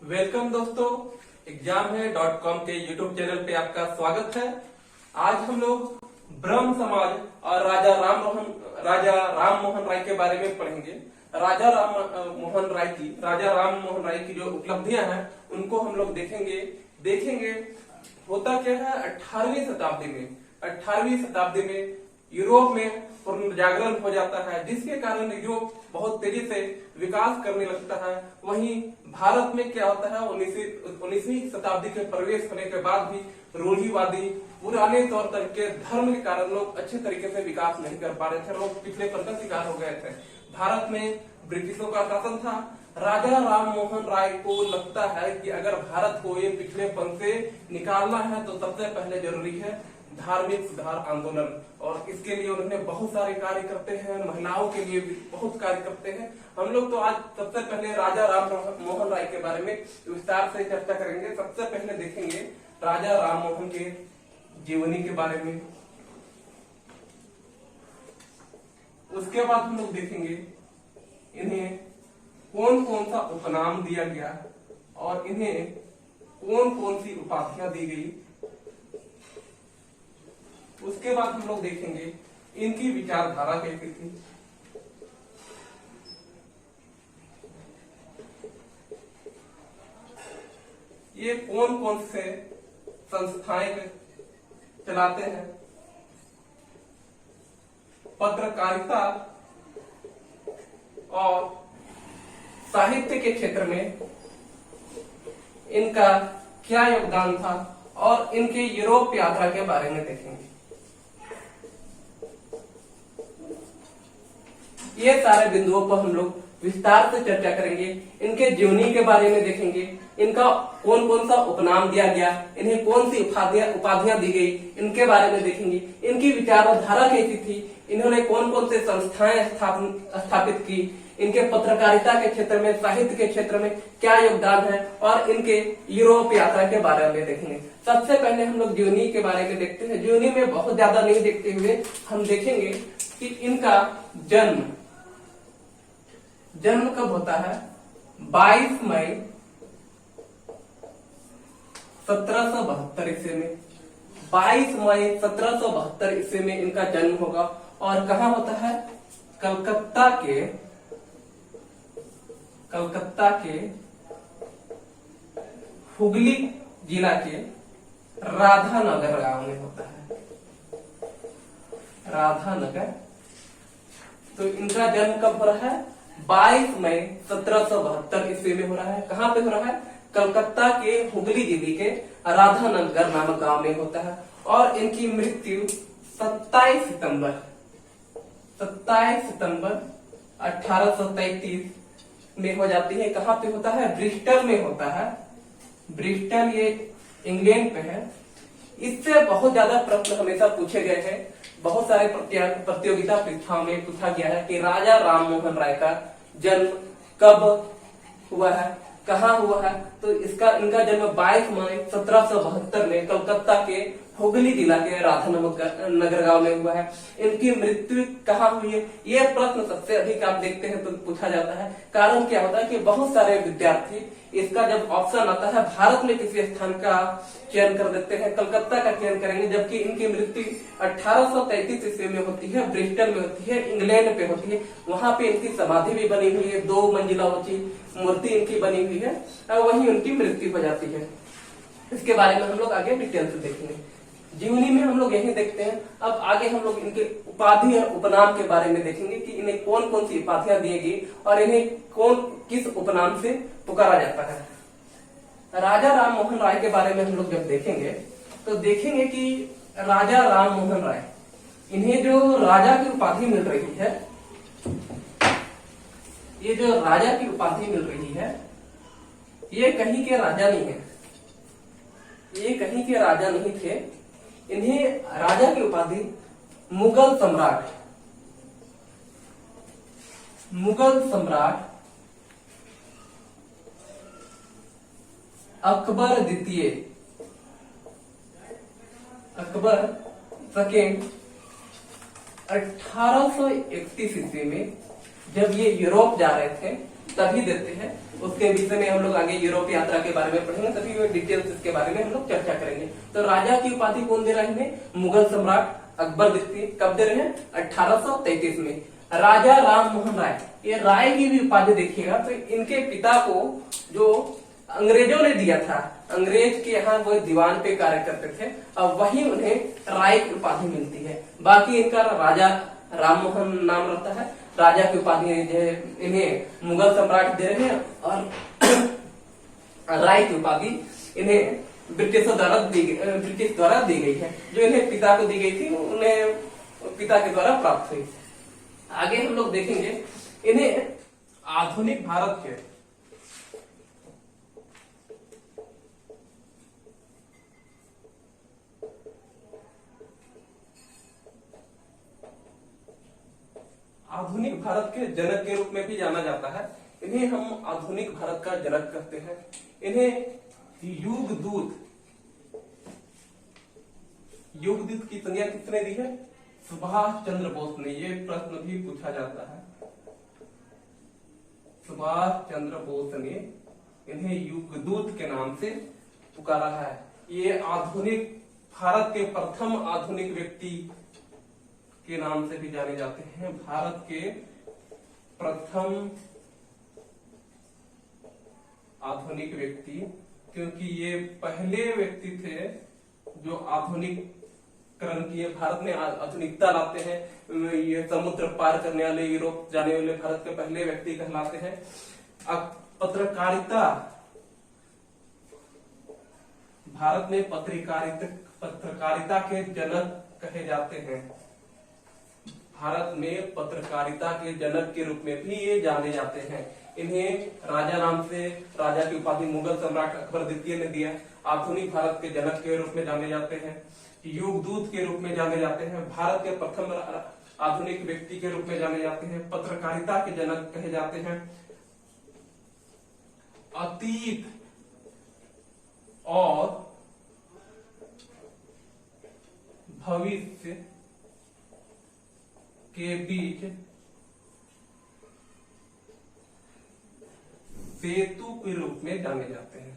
Welcome दोस्तों, exam है .com के यूट्यूब चैनल पे आपका स्वागत है। आज हम लोग ब्रह्म समाज और राजा राम मोहन राय के बारे में पढ़ेंगे। राजा राम मोहन राय की जो उपलब्धियां हैं उनको हम लोग देखेंगे। होता क्या है, 18वीं शताब्दी में यूरोप में पुनर्जागरण हो जाता है, जिसके कारण यूरोप बहुत तेजी से विकास करने लगता है। वहीं भारत में क्या होता है, 19वीं शताब्दी के प्रवेश होने के बाद भी रूढ़िवादी पुराने तौर तरीके धर्म के कारण लोग अच्छे तरीके से विकास नहीं कर पा रहे थे। लोग पिछलेपन का शिकार हो गए थे। भारत में ब्रिटिशों का शासन था। राजा राम मोहन राय को लगता है कि अगर भारत को ये पिछलेपन से निकालना है तो सबसे पहले जरूरी है धार्मिक सुधार आंदोलन, और इसके लिए उन्होंने बहुत सारे कार्य करते हैं। महिलाओं के लिए भी बहुत कार्य करते हैं। हम लोग तो आज सबसे पहले राजा राम मोहन राय के बारे में विस्तार से चर्चा करेंगे। सबसे पहले देखेंगे राजा राम मोहन के जीवनी के बारे में। उसके बाद हम लोग देखेंगे इन्हें कौन कौन सा उपनाम दिया गया और इन्हें कौन कौन सी उपाधियां दी गई। उसके बाद हम लोग देखेंगे इनकी विचारधारा कैसी थी। ये कौन कौन से संस्थाएं चलाते हैं। पत्रकारिता और साहित्य के क्षेत्र में इनका क्या योगदान था, और इनके यूरोप यात्रा के बारे में देखेंगे। ये सारे बिंदुओं पर हम लोग विस्तार से चर्चा करेंगे। इनके जीवनी के बारे में देखेंगे, इनका कौन कौन सा उपनाम दिया गया, इन्हें कौन सी उपाधियां दी गई, इनके बारे में देखेंगे। इनकी विचारधारा कैसी थी, इन्होंने कौन कौन से संस्थाएं स्थापित की, इनके पत्रकारिता के क्षेत्र में, साहित्य के क्षेत्र में क्या योगदान है, और इनके यूरोप यात्रा के बारे में देखेंगे। सबसे पहले हम लोग जीवनी के बारे में देखते हैं। जीवनी में बहुत ज्यादा नहीं देखते हुए हम देखेंगे कि इनका जन्म कब होता है। 22 मई 1772 ईस्वी में 22 मई 1772 ईस्वी में इनका जन्म होगा। और कहाँ होता है, कलकत्ता के हुगली जिला के राधानगर गांव में होता है। राधानगर। तो इनका जन्म कब हो रहा है, 22 मई 1772 ईस्वी में हो रहा है। कहाँ पे हो रहा है, कलकत्ता के हुगली जिले के राधानगर नामक गांव में होता है। और इनकी मृत्यु 27 सितंबर 1833 में हो जाती है। कहाँ पे होता है, ब्रिस्टल में होता है। ब्रिस्टल ये इंग्लैंड पे है। इससे बहुत ज्यादा प्रश्न हमेशा पूछे गए हैं। बहुत सारे प्रतियोगिता परीक्षाओं में पूछा गया है कि राजा राम मोहन राय का जन्म कब हुआ है, कहाँ हुआ है। तो इनका जन्म 22 मई 1772 में कलकत्ता के हुगली जिला के राधानगर गांव में हुआ है। इनकी मृत्यु कहाँ हुई है, ये प्रश्न सबसे अधिक आप देखते हैं तो पूछा जाता है। कारण क्या होता है कि बहुत सारे विद्यार्थी इसका जब ऑप्शन आता है भारत में किसी स्थान का चयन कर देते हैं, कलकत्ता का चयन करेंगे, जबकि इनकी मृत्यु 1833 ईस्वी में होती है, ब्रिस्टल में होती है, इंग्लैंड पे होती है। वहां पे इनकी समाधि भी बनी हुई है, 2 मंजिला ऊंची मूर्ति इनकी बनी हुई है, और वहीं उनकी मृत्यु हो जाती है। इसके बारे में हम लोग आगे डिटेल से देखेंगे। जीवनी में हम लोग यही देखते हैं। अब आगे हम लोग इनके उपाधि और उपनाम के बारे में देखेंगे कि इन्हें कौन कौन सी उपाधियां दी गई और इन्हें किस उपनाम से पुकारा जाता है। राजा राम मोहन राय के बारे में हम लोग जब देखेंगे तो देखेंगे कि राजा राम मोहन राय, इन्हें जो राजा की उपाधि मिल रही है, ये जो राजा की उपाधि मिल रही है, ये कहीं के राजा नहीं है, ये कहीं के राजा नहीं थे। इन्हें राजा की उपाधि मुगल सम्राट अकबर द्वितीय, अकबर सेकेंड 1831 ईस्वी में जब ये यूरोप जा रहे थे तभी देते हैं। उसके विषय में हम लोग आगे यूरोप यात्रा के बारे में पढ़ेंगे, तभी वो डिटेल्स इसके बारे में हम लोग चर्चा करेंगे। तो राजा की उपाधि कौन दे रहा है इन्हें? मुगल सम्राट अकबर द्वितीय। कब दे रहे हैं? 1833 में। राजा राम मोहन राय, ये राय की भी उपाधि देखिएगा तो इनके पिता को जो अंग्रेजों ने दिया था, अंग्रेज के यहाँ वो दीवान पे कार्य करते थे, अब वही उन्हें राय की उपाधि मिलती है। बाकी इनका राजा राम मोहन नाम रहता है। राजा की उपाधि इन्हें मुगल सम्राट दे रहे हैं और राय की उपाधि इन्हें ब्रिटिश द्वारा दी गई है। जो इन्हें पिता को दी गई थी उन्हें पिता के द्वारा प्राप्त हुई। आगे हम लोग देखेंगे इन्हें आधुनिक भारत के जनक के रूप में भी जाना जाता है। इन्हें हम आधुनिक भारत का जनक कहते हैं। इन्हें युगदूत की संज्ञा किसने दी है? सुभाष चंद्र बोस ने। ये प्रश्न भी पूछा जाता है। सुभाष चंद्र बोस ने इन्हें युगदूत के नाम से पुकारा है। ये आधुनिक भारत के प्रथम आधुनिक व्यक्ति के नाम से भी जाने जाते हैं। भारत के प्रथम आधुनिक व्यक्ति, क्योंकि ये पहले व्यक्ति थे जो आधुनिकीकरण किए, भारत में आधुनिकता लाते हैं। ये समुद्र पार करने वाले, यूरोप जाने वाले भारत के पहले व्यक्ति कहलाते हैं। अब पत्रकारिता, भारत में पत्रकारिता के जनक कहे जाते हैं। भारत में पत्रकारिता के जनक के रूप में भी ये जाने जाते हैं। इन्हें राजा नाम से राजा की उपाधि मुगल सम्राट अकबर द्वितीय ने दिया। आधुनिक भारत के जनक के रूप में जाने जाते हैं। युगदूत के रूप में जाने जाते हैं। भारत के प्रथम आधुनिक व्यक्ति के रूप में जाने जाते हैं। पत्रकारिता के जनक कहे जाते हैं। अतीत और भविष्य के बीच सेतु के रूप में जाने जाते हैं।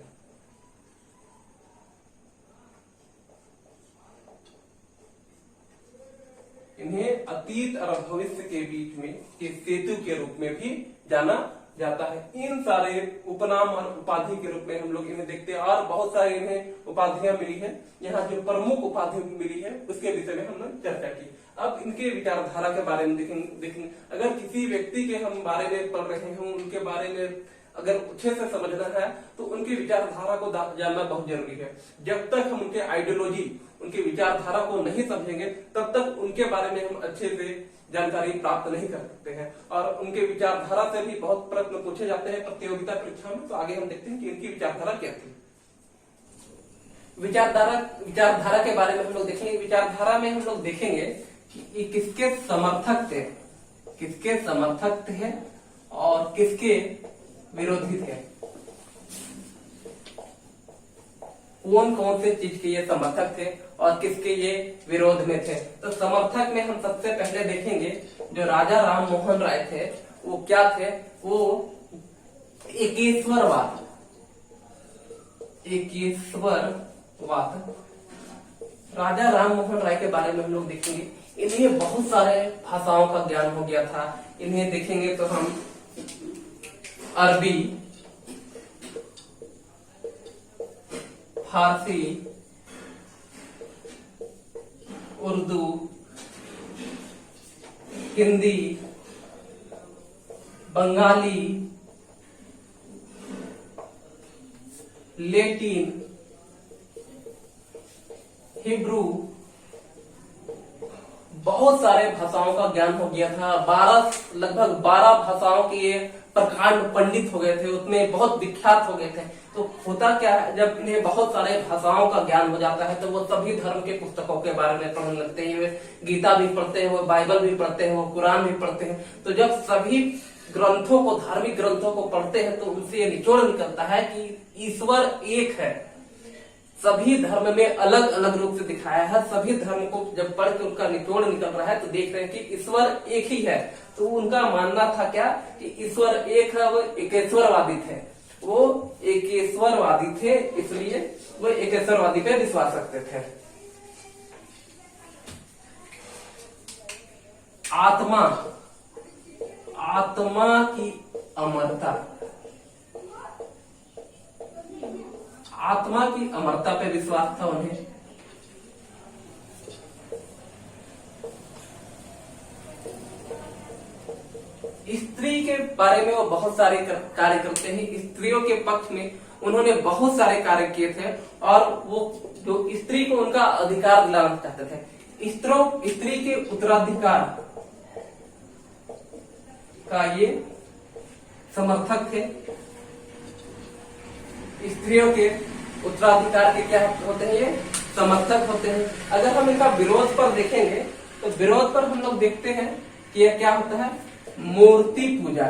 इन्हें अतीत और भविष्य के बीच में एक सेतु के रूप में भी जाना जाता है। इन सारे उपनाम और उपाधि के रूप में हम लोग इन्हें देखते हैं और बहुत सारे इन्हें उपाधियां मिली है। यहाँ जो प्रमुख उपाधि मिली है उसके विषय में हमने चर्चा की। अब इनके विचारधारा के बारे में देखेंगे। अगर किसी व्यक्ति के हम बारे में पढ़ रहे हों, उनके बारे में अगर अच्छे से समझना है तो उनकी विचारधारा को जानना बहुत जरूरी है। जब तक हम उनके आइडियोलॉजी, उनकी विचारधारा को नहीं समझेंगे तब तक उनके बारे में हम अच्छे से जानकारी प्राप्त नहीं कर सकते हैं। और उनके विचारधारा से भी बहुत प्रश्न पूछे जाते हैं प्रतियोगिता परीक्षा में। तो आगे हम देखते हैं कि इनकी विचारधारा क्या थी। विचारधारा के बारे में हम लोग देखेंगे। विचारधारा में हम लोग देखेंगे कि ये किसके समर्थक थे और किसके विरोधी थे। कौन कौन से चीज के ये समर्थक थे और किसके ये विरोध में थे। तो समर्थक में हम सबसे पहले देखेंगे जो राजा राम मोहन राय थे वो क्या थे? वो एकेश्वरवाद राजा राम मोहन राय के बारे में हम लोग देखेंगे। इन्हें बहुत सारे भाषाओं का ज्ञान हो गया था। इन्हें देखेंगे तो हम अरबी, फारसी, उर्दू, हिंदी, बंगाली, लैटिन, हिब्रू, बहुत सारे भाषाओं का ज्ञान हो गया था। लगभग 12 भाषाओं के ये प्रकांड पंडित हो गए थे, उतने बहुत विख्यात हो गए थे। तो होता क्या है, जब इन्हें बहुत सारे भाषाओं का ज्ञान हो जाता है तो वो सभी धर्म के पुस्तकों के बारे में पढ़ने लगते हैं। वे गीता भी पढ़ते हैं, वो बाइबल भी पढ़ते हैं, वो कुरान भी पढ़ते हैं। तो जब सभी ग्रंथों को, धार्मिक ग्रंथों को पढ़ते हैं तो उनसे ये निचोड़ निकलता है कि ईश्वर एक है। सभी धर्म में अलग अलग रूप से दिखाया है। सभी धर्म को जब पढ़ के उनका निचोड़ निकल रहा है तो देख रहे हैं कि ईश्वर एक ही है। तो उनका मानना था क्या कि ईश्वर एक है, वो एकेश्वरवादी थे। वो एकेश्वरवादी थे, इसलिए वो एकेश्वरवादी पे विश्वास रखते थे। आत्मा, आत्मा की अमरता, आत्मा की अमरता पे विश्वास था उन्हें। स्त्री के बारे में वो बहुत सारे कार्य करते हैं। स्त्रियों के पक्ष में उन्होंने बहुत सारे कार्य किए थे और वो जो स्त्री को उनका अधिकार दिलाना चाहते थे। स्त्री के उत्तराधिकार का ये समर्थक थे। स्त्रियों के उत्तराधिकार के क्या होते हैं, ये समर्थक होते हैं। अगर हम इनका विरोध पर देखेंगे तो विरोध पर हम लोग देखते हैं कि यह क्या होता है, मूर्ति पूजा।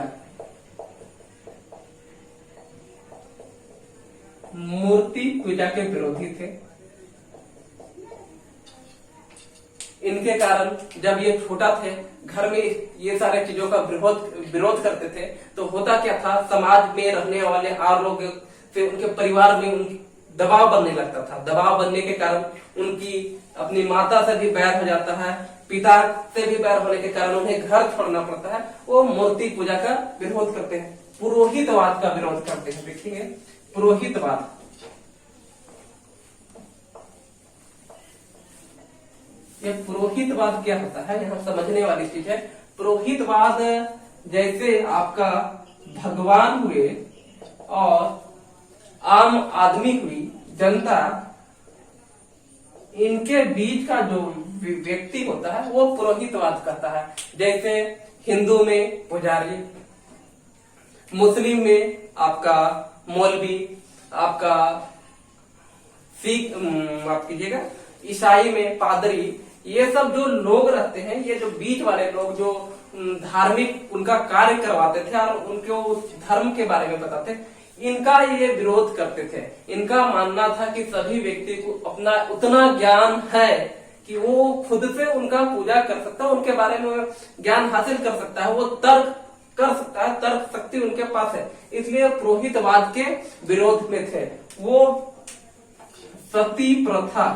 मूर्ति पूजा के विरोधी थे। इनके कारण जब ये छोटा थे, घर में ये सारे चीजों का विरोध करते थे, तो होता क्या था, समाज में रहने वाले और लोग से उनके परिवार में उनकी दबाव बनने लगता था। दबाव बनने के कारण उनकी अपनी माता से भी बैर हो जाता है, पिता से भी बैर होने के कारण उन्हें घर छोड़ना पड़ता है। वो मूर्ति पूजा का विरोध करते हैं, पुरोहितवाद का विरोध करते हैं। देखिए पुरोहितवाद, ये पुरोहितवाद क्या होता है, यहाँ समझने वाली चीज है। पुरोहितवाद जैसे आपका भगवान हुए और आम आदमी हुई, जनता, इनके बीच का जो व्यक्ति होता है वो पुरोहितवाद कहता है। जैसे हिंदू में पुजारी, मुस्लिम में आपका मौलवी, आपका सिख माफ कीजिएगा, ईसाई में पादरी, ये सब जो लोग रहते हैं, ये जो बीच वाले लोग जो धार्मिक उनका कार्य करवाते थे और उनको धर्म के बारे में बताते, इनका ये विरोध करते थे। इनका मानना था कि सभी व्यक्ति को अपना उतना ज्ञान है कि वो खुद से उनका पूजा कर सकता है, उनके बारे में ज्ञान हासिल कर सकता है, वो तर्क कर सकता है, तर्क शक्ति उनके पास है। इसलिए पुरोहितवाद के विरोध में थे। वो सती प्रथा,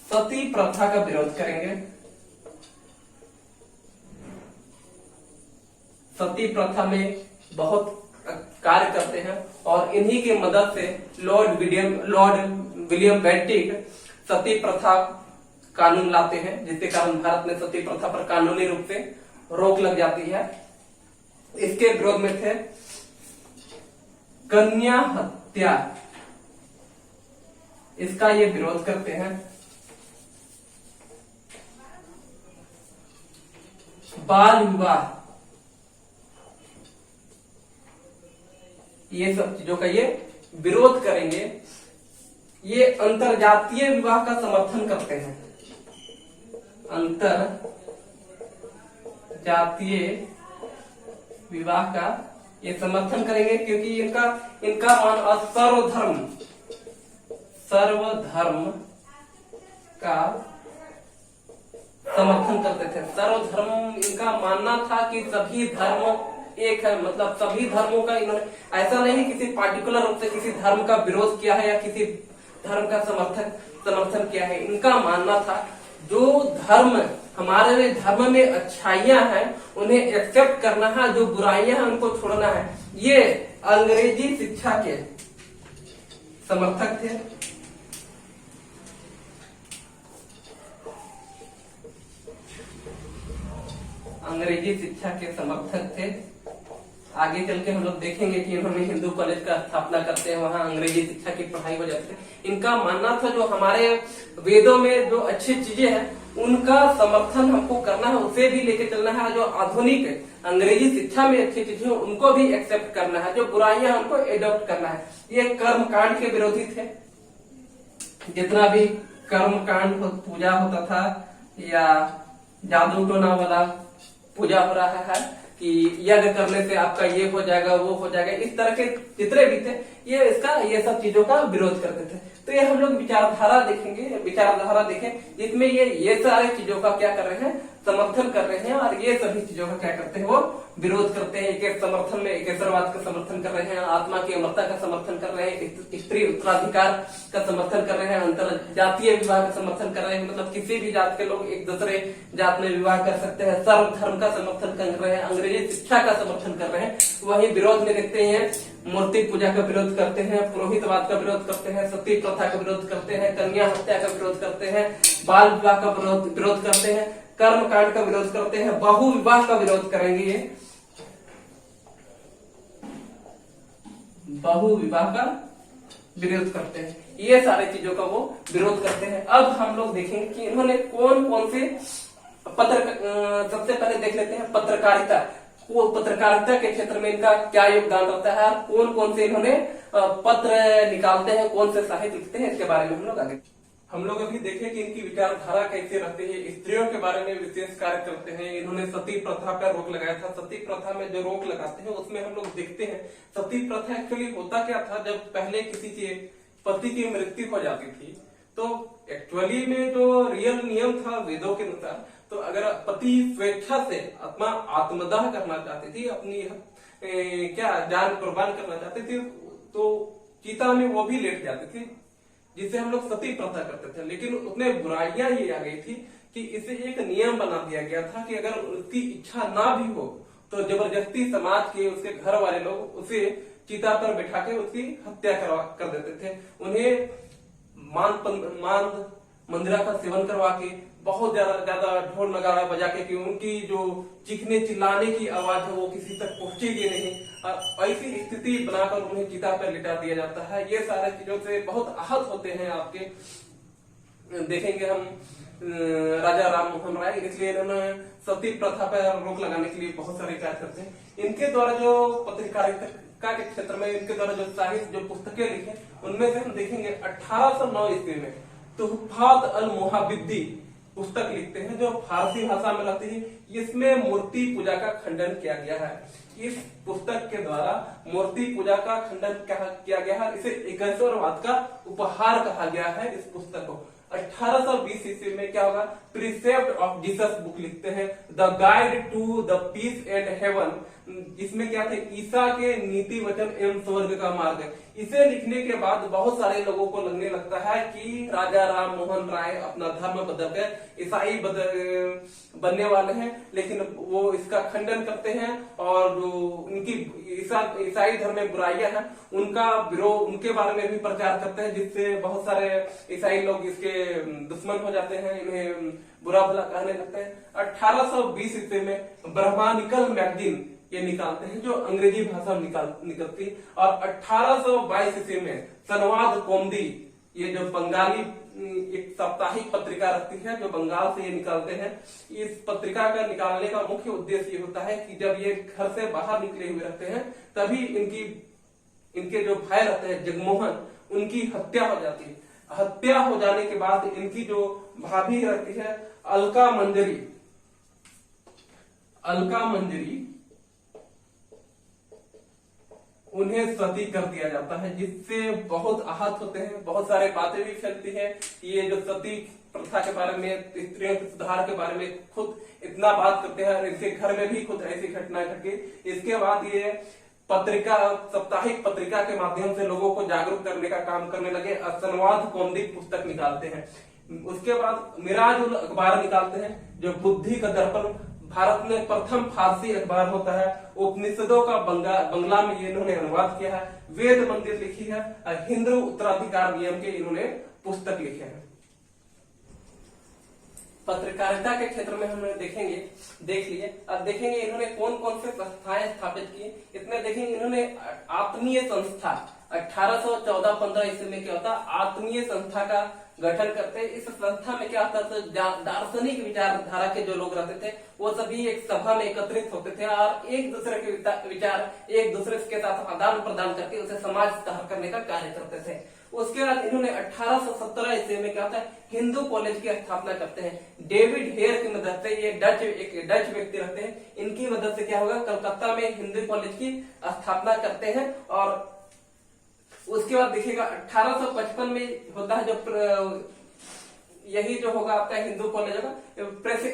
सती प्रथा का विरोध करेंगे। सती प्रथा में बहुत कार्य करते हैं और इन्हीं की मदद से लॉर्ड विलियम बेंटिक सती प्रथा कानून लाते हैं, जिसके कारण भारत में सती प्रथा पर कानूनी रूप से रोक लग जाती है। इसके विरोध में थे कन्या हत्या, इसका ये विरोध करते हैं। बाल विवाह, ये सब चीजों का ये विरोध करेंगे। ये अंतरजातीय विवाह का समर्थन करते हैं। अंतर जातीय विवाह का ये समर्थन करेंगे, क्योंकि इनका मान सर्वधर्म का समर्थन करते थे। सर्वधर्म, इनका मानना था कि सभी धर्म एक है, मतलब सभी धर्मों का इन्होंने ऐसा नहीं किसी पार्टिकुलर रूप से किसी धर्म का विरोध किया है या किसी धर्म का समर्थन किया है। इनका मानना था जो धर्म हमारे धर्म में अच्छाइयां हैं उन्हें एक्सेप्ट करना है, जो बुराइयां हैं उनको छोड़ना है। ये अंग्रेजी शिक्षा के समर्थक थे। अंग्रेजी शिक्षा के समर्थक थे। आगे चल के हम लोग देखेंगे कि इन्होंने हिंदू कॉलेज का स्थापना करते हैं, वहां अंग्रेजी शिक्षा की पढ़ाई हो जाती है। इनका मानना था जो हमारे वेदों में जो अच्छी चीजें हैं उनका समर्थन हमको करना है, उसे भी लेके चलना है। जो आधुनिक अंग्रेजी शिक्षा में अच्छी चीजें उनको भी एक्सेप्ट करना है, जो बुराइयां हैं उनको एडॉप्ट करना है। ये कर्मकांड के विरोधी थे। जितना भी कर्मकांड पूजा होता था या जादू टोना वाला पूजा हो रहा है, कि यज्ञ करने से आपका ये हो जाएगा वो हो जाएगा, इस तरह के जितने भी थे ये सब चीजों का विरोध करते थे। तो ये हम लोग विचारधारा देखें जिसमें ये सारे चीजों का क्या कर रहे हैं, समर्थन कर रहे हैं, और ये सभी चीजों का क्या करते हैं, वो विरोध करते हैं। एक समर्थन में एकेश्वरवाद का समर्थन कर रहे हैं, आत्मा की अमरता का समर्थन कर रहे हैं, स्त्री उत्तराधिकार का समर्थन कर रहे हैं, अंतर जातीय विवाह का समर्थन कर रहे हैं, मतलब किसी भी जात के लोग एक दूसरे जात में विवाह कर सकते हैं, सर्वधर्म का समर्थन कर रहे हैं, अंग्रेजी शिक्षा का समर्थन कर रहे हैं। वही विरोध में देखते हैं मूर्ति पूजा का विरोध करते हैं, पुरोहितवाद का विरोध करते हैं, सती प्रथा का विरोध करते हैं, कन्या हत्या का विरोध करते हैं, बाल विवाह का विरोध करते हैं, कर्म कांड का विरोध करते हैं, बहु विवाह का विरोध करेंगे, ये बहु विवाह का विरोध करते हैं, ये सारे चीजों का वो विरोध करते हैं। अब हम लोग देखेंगे कि इन्होंने कौन कौन से सबसे पहले देख लेते हैं पत्रकारिता के क्षेत्र में इनका क्या योगदान रहता है, कौन कौन से इन्होंने पत्र निकालते हैं, कौन से साहित्य लिखते हैं, इसके बारे में हम लोग अभी देखें कि इनकी विचारधारा कैसे रहती है। स्त्रियों के बारे में विशेष कार्य करते हैं। इन्होंने सती प्रथा पर रोक लगाया था। सती प्रथा में जो रोक लगाते हैं उसमें हम लोग देखते हैं सती प्रथा एक्चुअली होता क्या था, जब पहले किसी के पति की मृत्यु हो जाती थी तो एक्चुअली में जो रियल नियम था वेदों के अनुसार, तो अगर पति स्वेच्छा से अपना आत्मदाह करना चाहती थी, अपनी जान कुर्बान करना चाहती थी, तो चिता में वो भी लेट जाते थे, जिसे हम लोग सती प्रथा करते थे। लेकिन उसमें बुराइयां ये आ गई थी कि इसे एक नियम बना दिया गया था कि अगर उसकी इच्छा ना भी हो तो जबरदस्ती समाज के उसके घर वाले लोग उसे चिता पर बैठा के उसकी हत्या कर देते थे। उन्हें मांद मंदिरा का सेवन करवा के, बहुत ज्यादा ढोल नगाड़ा बजा के कि उनकी जो चीखने चिल्लाने की आवाज है वो किसी तक पहुंचेगी नहीं, ऐसी स्थिति बनाकर उन्हें चिता पर लिटा दिया जाता है। ये सारे चीजों से बहुत आहत होते हैं आपके देखेंगे हम राजा राम मोहन राय, इसलिए इन्होंने सती प्रथा पर रोक लगाने के लिए बहुत सारे कार्य करते हैं। इनके द्वारा जो पत्रकारिता के क्षेत्र में इनके द्वारा जो साहित्य जो पुस्तकें लिखे, उनमें से हम देखेंगे 1809 ईस्वी में तुहफात अल मुहाबिद्दी पुस्तक लिखते हैं जो फारसी भाषा में रहती है। इसमें मूर्ति पूजा का खंडन किया गया है। इस पुस्तक के द्वारा मूर्ति पूजा का खंडन किया गया है। इसे एकेश्वरवाद का उपहार कहा गया है। इस पुस्तक को 1820 ईस्वी में क्या होगा, प्रिसेप्ट ऑफ जीसस बुक लिखते हैं, the guide to the peace and heaven. इसमें क्या थे, ईसा के नीति वचन एवं स्वर्ग का मार्ग। इसे लिखने के बाद बहुत सारे लोगों को लगने लगता है कि राजा राम मोहन राय अपना धर्म बदलकर ईसाई बनने वाले हैं, लेकिन वो इसका खंडन करते हैं और जो उनकी ईसाई धर्म में बुराइयां हैं उनका विरोध, उनके बारे में भी प्रचार करते हैं, जिससे बहुत सारे ईसाई लोग इसके दुश्मन हो जाते हैं, इन्हें बुरा भला कहने लगते हैं। 1820 ईस्वी में ब्रह्मानिकल मैगजीन ये निकालते हैं जो अंग्रेजी भाषा में निकलती, और 1822 ईस्वी में संवाद कौमुदी, ये जो बंगाली एक साप्ताहिक पत्रिका रहती है जो बंगाल से ये निकालते हैं। इस पत्रिका का निकालने का मुख्य उद्देश्य ये होता है कि जब ये घर से बाहर निकले हुए रहते हैं तभी इनके जो भाई रहते हैं जगमोहन, उनकी हत्या हो जाती है। हत्या हो जाने के बाद इनकी जो भाभी रहती है अलका मंजरी, उन्हें सती कर दिया जाता है, जिससे बहुत आहत होते हैं। बहुत सारे बातें भी फैलती हैं। ये जो सती प्रथा के बारे में, स्त्रियों के सुधार के बारे में खुद इतना बात करते हैं, और इनके घर में भी खुद ऐसी घटनाएं घटी। इसके बाद ये साप्ताहिक पत्रिका के माध्यम से लोगों को जागरूक करने का काम करने लगे। संवाद कौमुदी पुस्तक निकालते हैं। उसके बाद मिराजुल अखबार निकालते हैं जो बुद्धि का दर्पण, भारत में प्रथम फारसी अखबार होता है। उपनिषदों का बंगला में ये इन्होंने अनुवाद किया है। वेद मंदिर लिखी है। हिंदू उत्तराधिकार नियम के इन्होंने पुस्तक लिखे हैं। पत्रकारिता के क्षेत्र में हम देख लिए। अब देखेंगे इन्होंने कौन कौन से संस्थाएं स्थापित की। इसमें देखेंगे इन्होंने आत्मीय संस्था 1814-15 ईस्वी में क्या होता, आत्मीय संस्था का गठन करते। इस संस्था में क्या होता था, दार्शनिक विचारधारा के जो लोग रहते थे वो सभी एक सभा में एकत्रित होते थे और एक दूसरे के विचार एक दूसरे के साथ आदान प्रदान करके उसे समाज सुधार करने का कार्य करते थे। उसके बाद इन्होंने 1817 ईस्वी में क्या होता है हिंदू कॉलेज की स्थापना करते हैं। डेविड हेयर की मदद से, ये एक डच व्यक्ति रहते हैं, इनकी मदद से क्या होगा कलकत्ता में हिंदू कॉलेज की स्थापना करते हैं। और उसके बाद देखिएगा 1855 में होता है जो यही जो होगा आपका हिंदू कॉलेज होगा।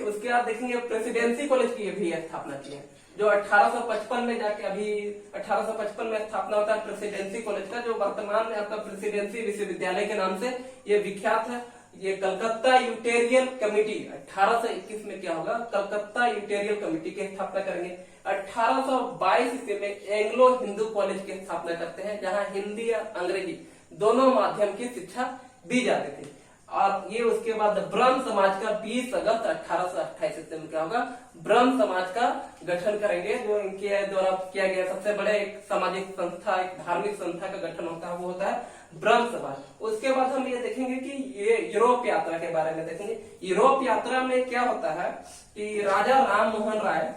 उसके बाद देखेंगे प्रेसिडेंसी कॉलेज की भी स्थापना की है, जो 1855 में जाके अभी 1855 में स्थापना होता है प्रेसिडेंसी कॉलेज का, जो वर्तमान में आपका प्रेसिडेंसी विश्वविद्यालय के नाम से ये विख्यात है। ये कलकत्ता यूटेरियल कमेटी 1821 में क्या होगा कलकत्ता यूटेरियल कमेटी की स्थापना करेंगे। 1822 ईस्वी में एंग्लो हिंदू कॉलेज की स्थापना करते हैं, जहां हिंदी या अंग्रेजी दोनों माध्यम की शिक्षा दी जाती थी। और ये उसके बाद ब्रह्म समाज का 20 अगस्त 1828 ईस्वी में क्या होगा ब्रह्म समाज का गठन करेंगे, जो इनके द्वारा किया गया सबसे बड़े एक सामाजिक संस्था, एक धार्मिक संस्था का गठन होता है, वो होता है ब्रह्म समाज। उसके बाद हम ये देखेंगे कि ये यूरोप यात्रा के बारे में देखेंगे। यूरोप यात्रा में क्या होता है कि राजा राम मोहन राय,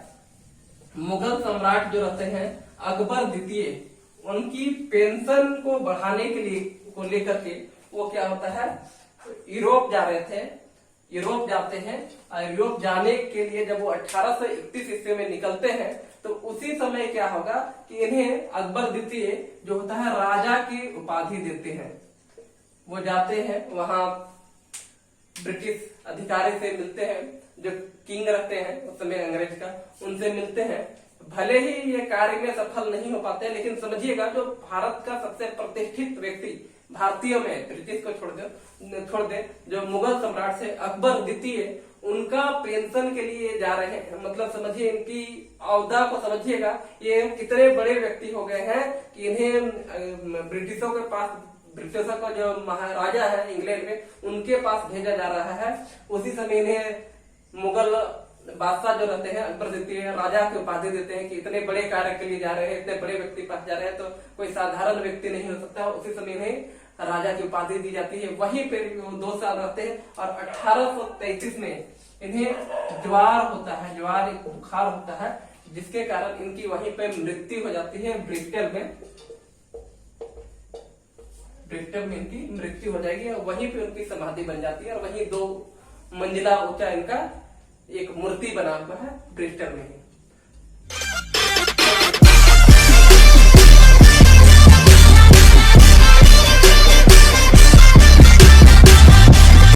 मुगल सम्राट जो रहते हैं अकबर द्वितीय, उनकी पेंशन को बढ़ाने के लिए को लेकर के वो क्या होता है यूरोप जा रहे थे। यूरोप जाते हैं और यूरोप जाने के लिए जब वो 1831 ईस्वी में निकलते हैं तो उसी समय क्या होगा कि इन्हें अकबर द्वितीय जो होता है राजा की उपाधि देते हैं। वो जाते हैं वहां ब्रिटिश अधिकारी से मिलते हैं, जो किंग रहते हैं उस समय अंग्रेज का, उनसे मिलते हैं। भले ही ये कार्य में सफल नहीं हो पाते, लेकिन समझिएगा जो भारत का सबसे प्रतिष्ठित व्यक्ति भारतीय में, ब्रिटिश को छोड़ दे, जो मुगल सम्राट से अकबर द्वितीय, उनका पेंशन के लिए जा रहे हैं। मतलब समझिए इनकी औदा को समझिएगा, ये कितने बड़े व्यक्ति हो गए हैं कि इन्हें ब्रिटिशों के पास, ब्रिटिशों का जो महाराजा है इंग्लैंड में, उनके पास भेजा जा रहा है। उसी समय इन्हें मुगल बादशाह जो रहते हैं अकबर द्वितीय राजा की उपाधि देते हैं कि इतने बड़े कार्य के लिए जा रहे हैं, इतने बड़े व्यक्ति पास जा रहे हैं, तो कोई साधारण व्यक्ति नहीं हो सकता। उसी समय इन्हें राजा की उपाधि दी जाती है। वहीं पे वो 2 साल रहते हैं और 1833 में इन्हें ज्वार होता है, ज्वार एक बुखार होता है, जिसके कारण इनकी वहीं पे मृत्यु हो जाती है। ब्रिस्टल में इनकी मृत्यु हो जाएगी और वहीं पे उनकी समाधि बन जाती है और वहीं 2 मंजिला ऊंचा इनका एक मूर्ति बना हुआ है ब्रिस्टल में।